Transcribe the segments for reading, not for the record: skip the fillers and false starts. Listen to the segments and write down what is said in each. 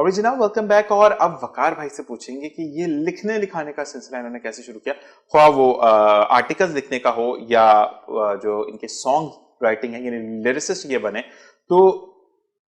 और जनाब welcome back. और अब वकार भाई से पूछेंगे कि ये लिखने लिखाने का सिलसिला इन्होंने कैसे शुरू किया, ख्वाह वो आर्टिकल्स लिखने का हो या जो इनके सॉन्ग राइटिंग है, यानी लिरिसिस्ट ये बने। तो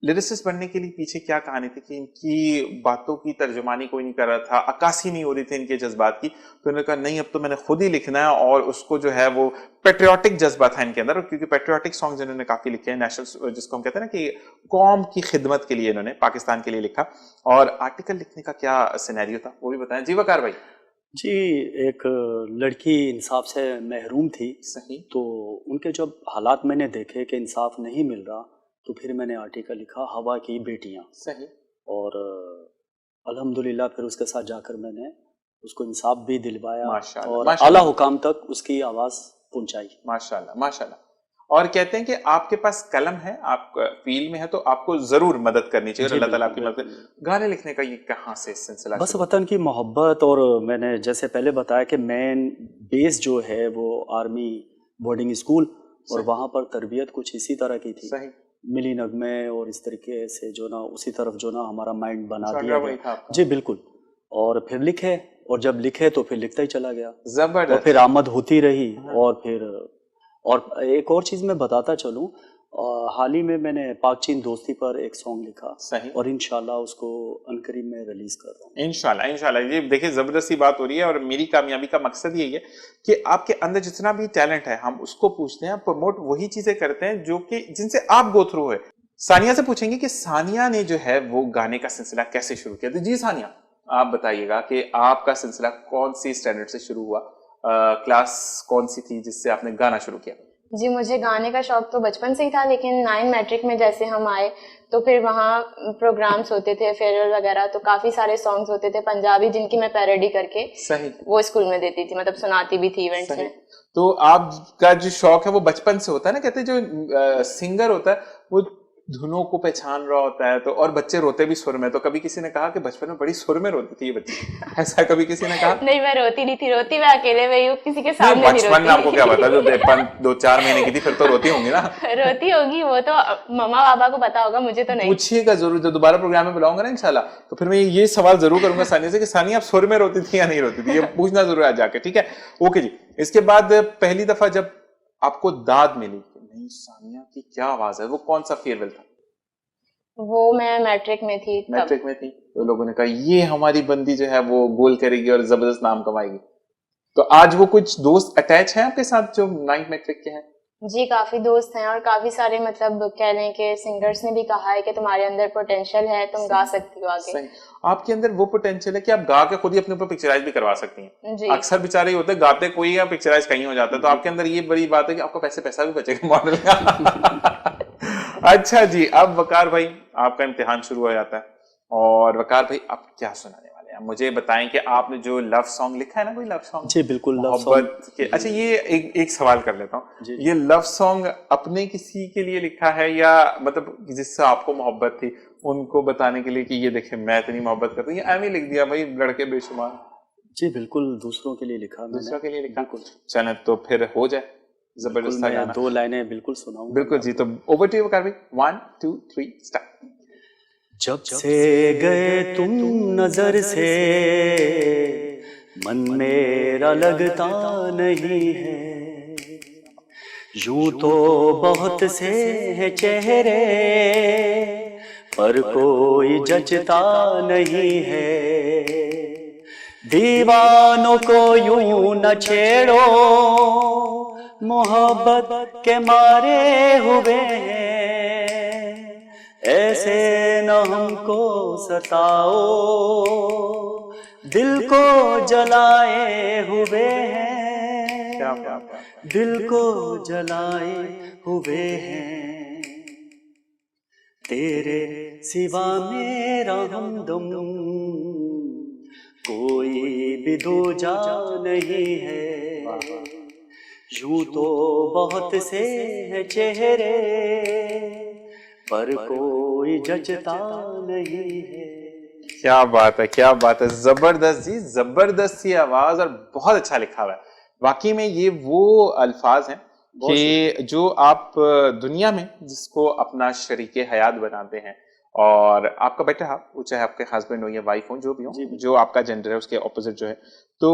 लिरिसिस्ट बनने के लिए पीछे क्या कहानी थी कि इनकी बातों की तर्जुमानी कोई नहीं कर रहा था, अक्कासी नहीं हो रही थी इनके जज्बात की, तो इन्होंने कहा नहीं अब तो मैंने खुद ही लिखना है। और उसको जो है वो पेट्रियाटिक जज्बा था इनके अंदर, क्योंकि पेट्रियाटिक सॉन्ग्स इन्होंने काफी लिखे हैं, नेशनल जिसको हम कहते हैं ना कि कौम की खिदमत के लिए इन्होंने पाकिस्तान के लिए लिखा। और आर्टिकल लिखने का क्या सिनेरियो था वो भी बताएं जी वकार भाई। जी, एक लड़की इंसाफ से महरूम थी। सही। तो उनके जब हालात मैंने देखे कि इंसाफ नहीं मिल रहा, तो फिर मैंने आर्टिकल लिखा हवा की बेटियां। सही। और अल्हम्दुलिल्लाह फिर उसके साथ जाकर मैंने उसको इंसाफ भी दिलवाया और आला हुकाम तक उसकी आवाज़ पहुंचाई। माशाल्लाह माशाल्लाह। और कहते हैं कि आपके पास कलम है, आप फील्ड में है, तो आपको जरूर मदद करनी चाहिए, अल्लाह ताला आपकी मदद। गाने लिखने का ये कहाँ से सिलसिला? बस वतन की मोहब्बत। और मैंने जैसे पहले बताया कि मेन बेस जो है वो आर्मी बोर्डिंग स्कूल, और वहाँ पर तरबियत कुछ इसी तरह की थी। सही। मिली नगमे और इस तरीके से जो ना उसी तरफ जो ना हमारा माइंड बना दिया गया। जी बिल्कुल। और फिर लिखे, और जब लिखे तो फिर लिखता ही चला गया। जबरदस्त। और फिर आमद होती रही। और फिर और एक और चीज़ मैं बताता चलूँ, हाल ही में मैंने पाक चीन दोस्ती पर एक सॉन्ग लिखा। सही। और इंशाल्लाह उसको अनकरीब में रिलीज कर रहा हूँ। इंशाल्लाह इंशाल्लाह। ये देखिए जबरदस्ती बात हो रही है, और मेरी कामयाबी का मकसद यही है कि आपके अंदर जितना भी टैलेंट है हम उसको पूछते हैं, प्रमोट वही चीजें करते हैं जो कि जिनसे आप गो थ्रू है। सानिया से पूछेंगे कि सानिया ने जो है वो गाने का सिलसिला कैसे शुरू किया। तो जी सानिया, आप बताइएगा कि आपका सिलसिला कौन सी स्टैंडर्ड से शुरू हुआ, क्लास कौन सी थी जिससे आपने गाना शुरू किया? जी, मुझे गाने का शौक तो बचपन से ही था, लेकिन 9 मैट्रिक में जैसे हम आए तो फिर वहाँ प्रोग्राम्स होते थे, फेयरवेल वगैरह, तो काफी सारे सॉन्ग्स होते थे पंजाबी जिनकी मैं पैरोडी करके सही वो स्कूल में देती थी, मतलब सुनाती भी थी इवेंट्स में। तो आपका जो शौक है वो बचपन से होता है ना, कहते हैं जो सिंगर होता है वो धुनों को पहचान रहा होता है। तो और बच्चे रोते भी सुर में, तो कभी किसी ने कहा कि बचपन में बड़ी सुर में रोती थी ये बच्ची, ऐसा कभी किसी ने कहा? नहीं, मैं रोती नहीं थी, रोती मैं अकेले में ही, किसी के सामने नहीं रोती। बचपन में आपको क्या पता, जो 2-4 महीने की थी फिर तो रोती होंगी ना? रोती होगी, वो तो मम्मा पापा को पता होगा, मुझे तो नहीं। पूछिएगा जरूर, जब दोबारा प्रोग्राम में बुलाऊंगा ना इंशाल्लाह, तो फिर मैं ये सवाल जरूर करूंगा सानिया से कि सानिया आप सुर में रोती थी या नहीं रोती थी, ये पूछना जरूर आज जाके, ठीक है? ओके जी। इसके बाद पहली दफा जब आपको दाद मिली कि नहीं सानिया की क्या आवाज है, वो कौन सा फेयरवेल था? वो मैं मैट्रिक में थी। मैट्रिक में थी, तो लोगों ने कहा ये हमारी बंदी जो है वो गोल करेगी और जबरदस्त नाम कमाएगी। तो आज वो कुछ दोस्त अटैच हैं आपके साथ जो 9th मैट्रिक के हैं? जी, काफी दोस्त हैं, और काफी सारे मतलब कह लें कि सिंगर्स ने भी कहा है कि तुम्हारे अंदर पोटेंशियल है, तुम गा सकती हो आगे। सही। आपके अंदर वो पोटेंशियल है कि आप गा के खुद ही अपने ऊपर पिक्चराइज भी करवा सकती हैं। अक्सर बेचारे होते हैं गाते कोई या पिक्चराइज कहीं हो जाता है, तो आपके अंदर ये बड़ी बात है कि आपका पैसा भी बचेगा मॉडल का। अच्छा जी, अब वकार भाई आपका इम्तिहान शुरू हो जाता है, और वकार भाई आप क्या सुनाने वाले हैं? मुझे बताएं कि आपने जो लव सॉन्ग लिखा है ना, कोई लव सॉन्ग? जी बिल्कुल, मोहब्बत के। अच्छा, ये एक सवाल कर लेता हूँ, ये लव सॉन्ग अपने किसी के लिए लिखा है या मतलब जिससे आपको मोहब्बत थी उनको बताने के लिए कि ये देखे मैं इतनी मोहब्बत करता हूँ, या एम ही लिख दिया भाई लड़के बेशुमार? जी बिल्कुल, दूसरों के लिए लिखा। दूसरों के लिए लिखा। चले तो फिर हो जाए जबरदस्त गाना। 2 लाइनें बिल्कुल सुनाऊंगा। बिल्कुल जी, तो ओवर टू यू वकार भाई। 1 2 3 स्टार्ट। जब से गए तुम नजर से मन मेरा लगता नहीं है, यूं तो बहुत से हैं चेहरे पर कोई जचता नहीं है, दीवानों को यूं न छेड़ो मोहब्बत के मारे हुए हैं, ऐसे न हमको सताओ दिल को जलाए हुए हैं, दिल को जलाए हुए हैं, तेरे सिवा मेरा हमदम कोई भी दूजा नहीं है, यूं तो बहुत से हैं चेहरे पर कोई जचता नहीं है। क्या बात है, क्या बात है, जबरदस्त जी, जबरदस्त सी आवाज और बहुत अच्छा लिखा हुआ है। वाकई में ये वो अल्फाज हैं कि जो आप दुनिया में जिसको अपना शरीके हयात बनाते हैं और आपका बेटा वो चाहे आपके हस्बैंड हो या वाइफ हो जो भी हो, जो आपका जेंडर है उसके ऑपोजिट जो है, तो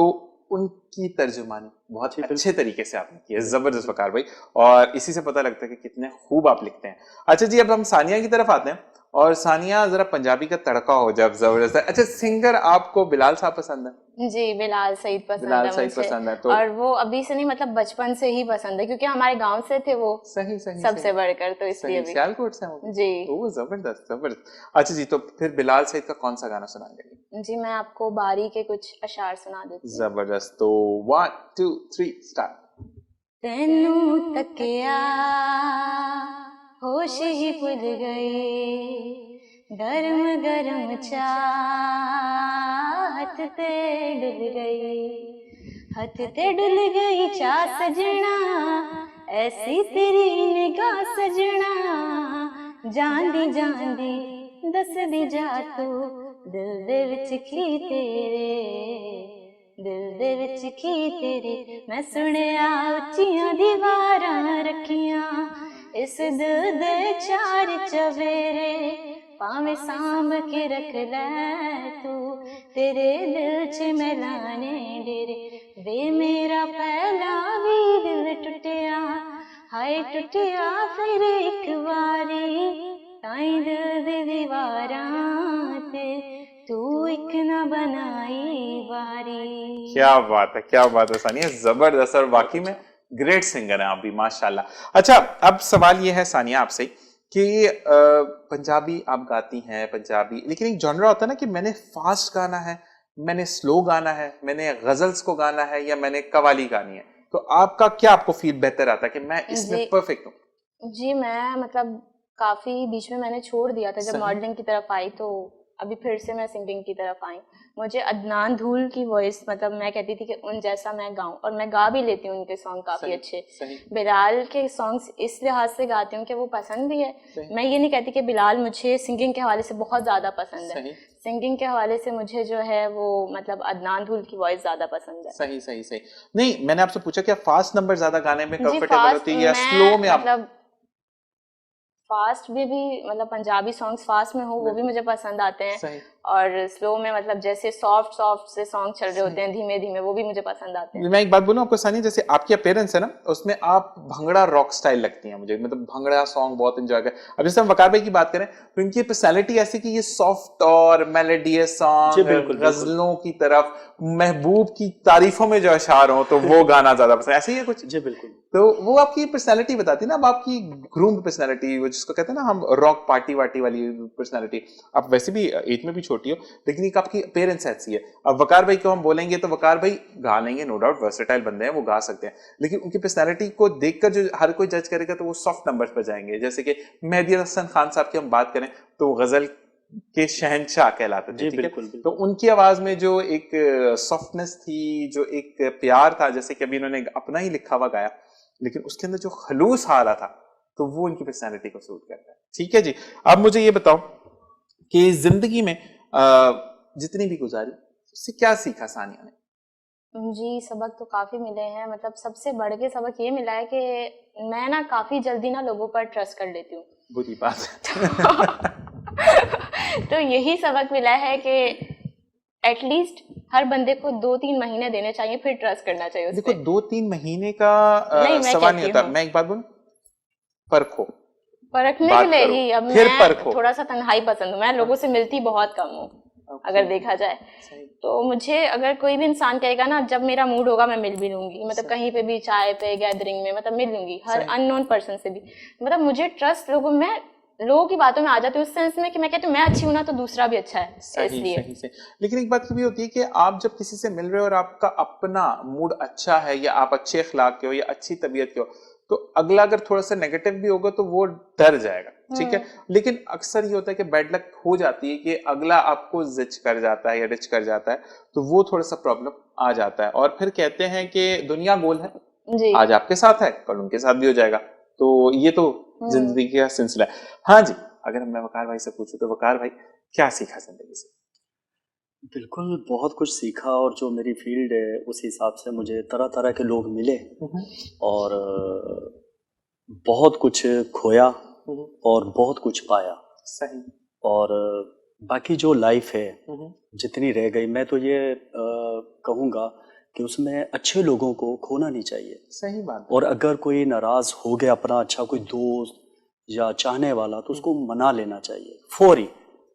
उनकी तर्जुमानी बहुत जी, अच्छे तरीके से आपने की है, जबरदस्त वकार भाई। और इसी से पता लगता है कि कितने खूब आप लिखते हैं। अच्छा जी, अब हम सानिया की तरफ आते हैं, और सानिया जरा पंजाबी का तड़का हो जब जबरदस्त है। अच्छा, सिंगर आपको बिलाल साहब पसंद है? जी, बिलाल सईद पसंद बिलाल है सईद मुझे। पसंद है, तो और वो अभी से नहीं, मतलब बचपन से ही पसंद है, क्योंकि हमारे गांव से थे वो सही सही सबसे बढ़कर, तो इसलिए सही भी। सियालकोट से हो? जी। ओह, जबरदस्त जबरदस्त। अच्छा जी, तो फिर बिलाल सईद का कौन सा गाना सुनाएंगे? जी, मैं आपको बारी के कुछ अशार सुना देती हूँ। जबरदस्त, तो 1 2 3 स्टार्ट। तेनू तकिया होश ही भुल गई, गरम गरम चाहत ते डुल गई, हथ ते डुल गई चा सजना, ऐसी तेरी निगाह सजना, जांदी जांदी दस दी जा तू, दिल दे विच की तेरे, दिल दे विच की तेरे, मैं सुनिया उच्चियां दीवारां रखियां, इस दिल दे चार चवेरे, भावें सांभ के रख ले तू, तेरे दिल च मैं लाने डेरे, वे मेरा पहला भी दिल टुटिया, हाय टुटिया फिर एक बारी, ताई दिल दे दीवारां ते तू एक ना बनाई बारी। क्या बात है, क्या बात है सानिया, जबरदस्त। और वाकई में ग्रेट सिंगर हैं आप भी, माशाल्लाह। अच्छा, अब सवाल ये है सानिया आपसे कि पंजाबी आप गाती हैं पंजाबी, लेकिन एक जॉनरा होता है ना कि मैंने फास्ट गाना है, मैंने स्लो गाना है, मैंने गजल्स को गाना है, या मैंने कवाली गानी है, तो आपका क्या, आपको फील बेहतर आता है कि मैं इसमें जी परफेक्ट हूँ? जी, मैं मतलब काफी बीच में मैंने छोड़ दिया था, जब सही। मॉडलिंग की तरफ आई, तो अभी फिर से मैं सिंगिंग की तरफ आई। मुझे अदनान धूल की वॉइस, मतलब मैं कहती थी कि उन जैसा मैं गाऊं, और मैं गा भी लेती हूँ उनके सॉन्ग काफी सही, अच्छे। सही। बिलाल के सॉन्ग्स इस लिहाज से गाती हूँ कि वो पसंद भी है। सही। मैं ये नहीं कहती कि बिलाल मुझे सिंगिंग के हवाले से बहुत ज्यादा पसंद है, सही। सिंगिंग के हवाले से मुझे जो है वो मतलब अदनान धूल की वॉइस ज्यादा पसंद है। सही सही सही। नहीं, मैंने आपसे पूछा क्या फास्ट नंबर ज्यादा गाने में जी, कंफर्टेबल फास्ट होती है या मैं स्लो में आप? मतलब फास्ट में भी, मतलब पंजाबी सॉन्ग्स फास्ट में हो वो भी मुझे पसंद आते हैं, सही। और स्लो में मतलब जैसे सॉफ्ट सॉफ्ट से सॉन्ग चल रहे सही। होते हैं धीमे धीमे, वो भी मुझे पसंद आते हैं। मैं एक बात बोलूं आपको सानी, जैसे आपकी अपीयरेंस है ना, उसमें आप भंगड़ा रॉक स्टाइल लगती हैं मुझे, मतलब भंगड़ा सॉन्ग बहुत एंजॉय कर। अब जैसे हम वकार भाई की बात करें, तो इनकी पर्सनालिटी ऐसी कि ये सॉफ्ट और मेलोडियस जी, सॉन्ग, बिल्कुल, गजलों की तरफ, महबूब की तारीफों में जो अशार हो तो वो गाना ज्यादा पसंद, ऐसे ही है कुछ? जी, बिल्कुल। तो वो आपकी पर्सनालिटी बताती है ना, अब आपकी ग्रूम्ड पर्सनालिटी, वो जिसको कहते हैं ना हम रॉक पार्टी वार्टी वाली पर्सनालिटी। आप वैसे भी एज में भी छोटी हो, लेकिन एक आपकी अपीयरेंस ऐसी है। अब वकार भाई को हम बोलेंगे तो वकार भाई गा लेंगे, नो डाउट वर्सेटाइल बंदे हैं, वो गा सकते हैं, लेकिन उनकी पर्सनालिटी को देखकर जो हर कोई जज करेगा तो वो सॉफ्ट नंबर्स पर जाएंगे। जैसे कि मेहदी हसन खान साहब की हम बात करें तो गजल के शहंशाह कहलाते थे, जी, ठीक है? बिल्कुल, बिल्कुल। तो उनकी आवाज में जो एक सॉफ्टनेस थी, जो एक प्यार था, जैसे कि अभी इन्होंने अपना ही लिखा हुआ गाया, लेकिन उसके अंदर जो खलूस आ रहा था, तो वो इनकी पर्सनालिटी को सूट करता है। ठीक है जी, अब मुझे ये बताओ कि जिंदगी में जितनी भी गुजारी, उससे क्या सीखा सानिया ने? जी, सबक तो काफी मिले हैं, मतलब सबसे बढ़ के सबक ये मिला है कि मैं ना काफी जल्दी ना लोगों पर ट्रस्ट कर लेती हूँ। बुरी बात है। तो यही सबक मिला है कि एटलीस्ट हर बंदे को 2-3 महीने देने चाहिए, फिर ट्रस्ट करना चाहिए उस देखो, पे। 2-3 महीने का नहीं, मैं सवाल नहीं कहती होता। हूँ मैं एक बात बोलूं, परखो, परखने के बात लिए करो, ही। अब फिर मैं परखो। थोड़ा सा तन्हाई पसंद हूँ, मैं लोगों से मिलती बहुत कम हूँ अगर देखा जाए, तो मुझे अगर कोई भी इंसान कहेगा ना, जब मेरा मूड होगा मैं मिल भी लूंगी, मतलब कहीं पे भी, चाय पे, गैदरिंग में, मतलब मिल लूंगी हर अननोन पर्सन से भी। मतलब मुझे ट्रस्ट मैं लोगों की बातों में आ जाती हूँ, उस सेंस में कि मैं कहती हूँ मैं अच्छी हूं ना तो दूसरा भी अच्छा है, सही इसलिए। सही से। लेकिन एक बात भी होती है कि आप जब किसी से मिल रहे हो और आपका अपना मूड अच्छा है, या आप अच्छे अखलाक के हो, या अच्छी तबीयत के हो, तो अगला अगर थोड़ा सा नेगेटिव भी होगा तो वो डर जाएगा, ठीक है? लेकिन अक्सर ये होता है कि बैड लक हो जाती है कि अगला आपको जिच कर जाता है या रिच कर जाता है, तो वो थोड़ा सा प्रॉब्लम आ जाता है, और फिर कहते हैं कि दुनिया गोल है, जी। आज आपके साथ है कल उनके साथ भी हो जाएगा, तो ये तो जिंदगी का सिलसिला है। हाँ जी, अगर मैं वकार भाई से पूछूं तो वकार भाई, क्या सीखा जिंदगी से? बिल्कुल, बहुत कुछ सीखा, और जो मेरी फ़ील्ड है उस हिसाब से मुझे तरह-तरह के लोग मिले, और बहुत कुछ खोया और बहुत कुछ पाया। सही। और बाकी जो लाइफ है जितनी रह गई, मैं तो ये कहूँगा कि उसमें अच्छे लोगों को खोना नहीं चाहिए। सही बात। और अगर कोई नाराज हो गया अपना अच्छा कोई दोस्त या चाहने वाला, तो उसको मना लेना चाहिए फौरी,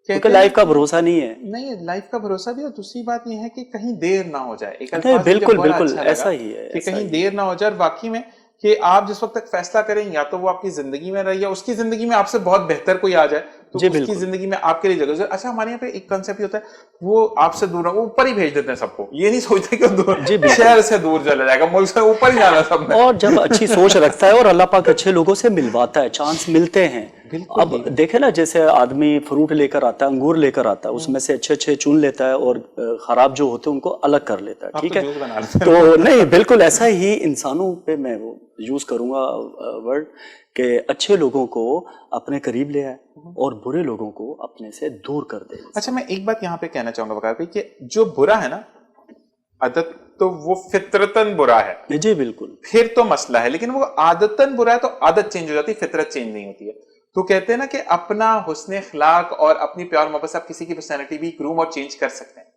क्योंकि लाइफ का भरोसा नहीं है। नहीं, लाइफ का भरोसा भी, और दूसरी बात यह है कि कहीं देर ना हो जाए। एक नहीं, अल्फाज बिल्कुल मुझे बड़ा बिल्कुल अच्छा ऐसा लगा ही है कि ऐसा कहीं ही। देर ना हो जाए, और वाकई में कि आप जिस वक्त तक फैसला करें, या तो वो आपकी जिंदगी में रहे या उसकी जिंदगी में आपसे बहुत बेहतर कोई आ जाए, तो जी, उसकी बिल्कुल। जिंदगी में आपके लिए जगह। अच्छा, हमारे यहाँ पे एक कंसेप्ट ही होता है, वो आपसे दूर, वो ऊपर ही भेज देते हैं सबको, ये नहीं सोचते कि वो जी, दूर, बिल्कुल। शहर से दूर चला जाएगा, मुल्क से ऊपर ही जाना सबने। और जब अच्छी सोच रखता है और अल्लाह पाक अच्छे लोगों से मिलवाता है, चांस मिलते हैं। बिल्कुल अब देखे ना, जैसे आदमी फ्रूट लेकर आता है, अंगूर लेकर आता है, उसमें से अच्छे अच्छे चुन लेता है और खराब जो होते हैं उनको अलग कर लेता है, आप ठीक तो है। जूस बना लेते हैं। तो नहीं, बिल्कुल ऐसा ही इंसानों पे मैं वो यूज करूंगा वर्ड, कि अच्छे लोगों को अपने करीब ले आए और बुरे लोगों को अपने से दूर कर दे। अच्छा, मैं एक बात यहाँ पे कहना चाहूंगा वकार भाई, कि जो बुरा है ना आदत, तो वो फितरतन बुरा है, जी बिल्कुल। फिर तो मसला है। लेकिन वो आदतन बुरा है तो आदत चेंज हो जाती है, फितरत चेंज नहीं होती है। तो कहते हैं ना कि अपना हुस्न अखलाक और अपनी प्यार मोहब्बत से आप किसी की पर्सनैलिटी भी ग्रूम और चेंज कर सकते हैं।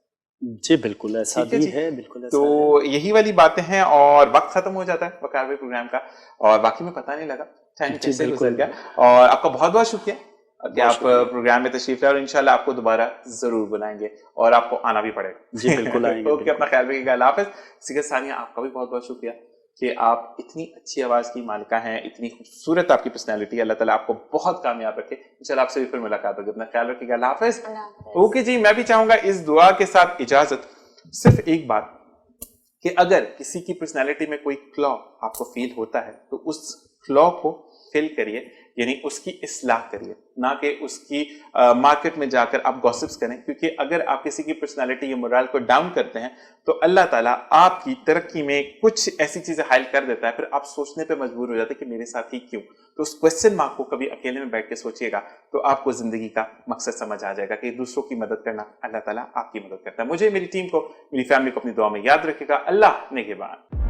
जी बिल्कुल ऐसा ठीक है भी जी। है, बिल्कुल ऐसा तो यही वाली बातें हैं, और वक्त खत्म हो जाता है वकार भाई प्रोग्राम का, और बाकी में पता नहीं लगा टाइम जी, कैसे गुजर बिल्कुल। गया। और आपका बहुत बहुत शुक्रिया कि आप शुक्रिया। प्रोग्राम में तशरीफ लाए, और इंशाल्लाह आपको दोबारा जरूर बुलाएंगे, और आपको आना भी पड़ेगा। जी बिल्कुल आएंगे। ओके, अपना ख्याल रखिएगा, अल्लाह हाफिज। सिगर सानिया, आपका भी बहुत बहुत शुक्रिया कि आप इतनी अच्छी आवाज की मालिका हैं, इतनी खूबसूरत आपकी पर्सनैलिटी, अल्लाह ताला आपको बहुत कामयाब रखे। इंशाल्लाह आपसे भी फिर मुलाकात होगी, अपना ख्याल रखिएगा, अल्लाह हाफिज। ओके जी, मैं भी चाहूंगा इस दुआ के साथ इजाजत, सिर्फ एक बात, कि अगर किसी की पर्सनैलिटी में कोई फ्लॉ आपको फील होता है, तो उस फ्लॉ को फिल करिए, यानी उसकी इस्लाह करिए, ना कि उसकी मार्केट में जाकर आप गॉसिप्स करें। क्योंकि अगर आप किसी की पर्सनालिटी या मोरल को डाउन करते हैं, तो अल्लाह ताला आपकी तरक्की में कुछ ऐसी चीजें हाइल कर देता है, फिर आप सोचने पे मजबूर हो जाते हैं कि मेरे साथ ही क्यों। तो उस क्वेश्चन मार्क को कभी अकेले में बैठ के सोचिएगा, तो आपको जिंदगी का मकसद समझ आ जाएगा कि दूसरों की मदद करना, अल्लाह ताला आपकी मदद करता है। मुझे, मेरी टीम को, मेरी फैमिली को अपनी दुआ में याद रखेगा। अल्लाह निगहबान।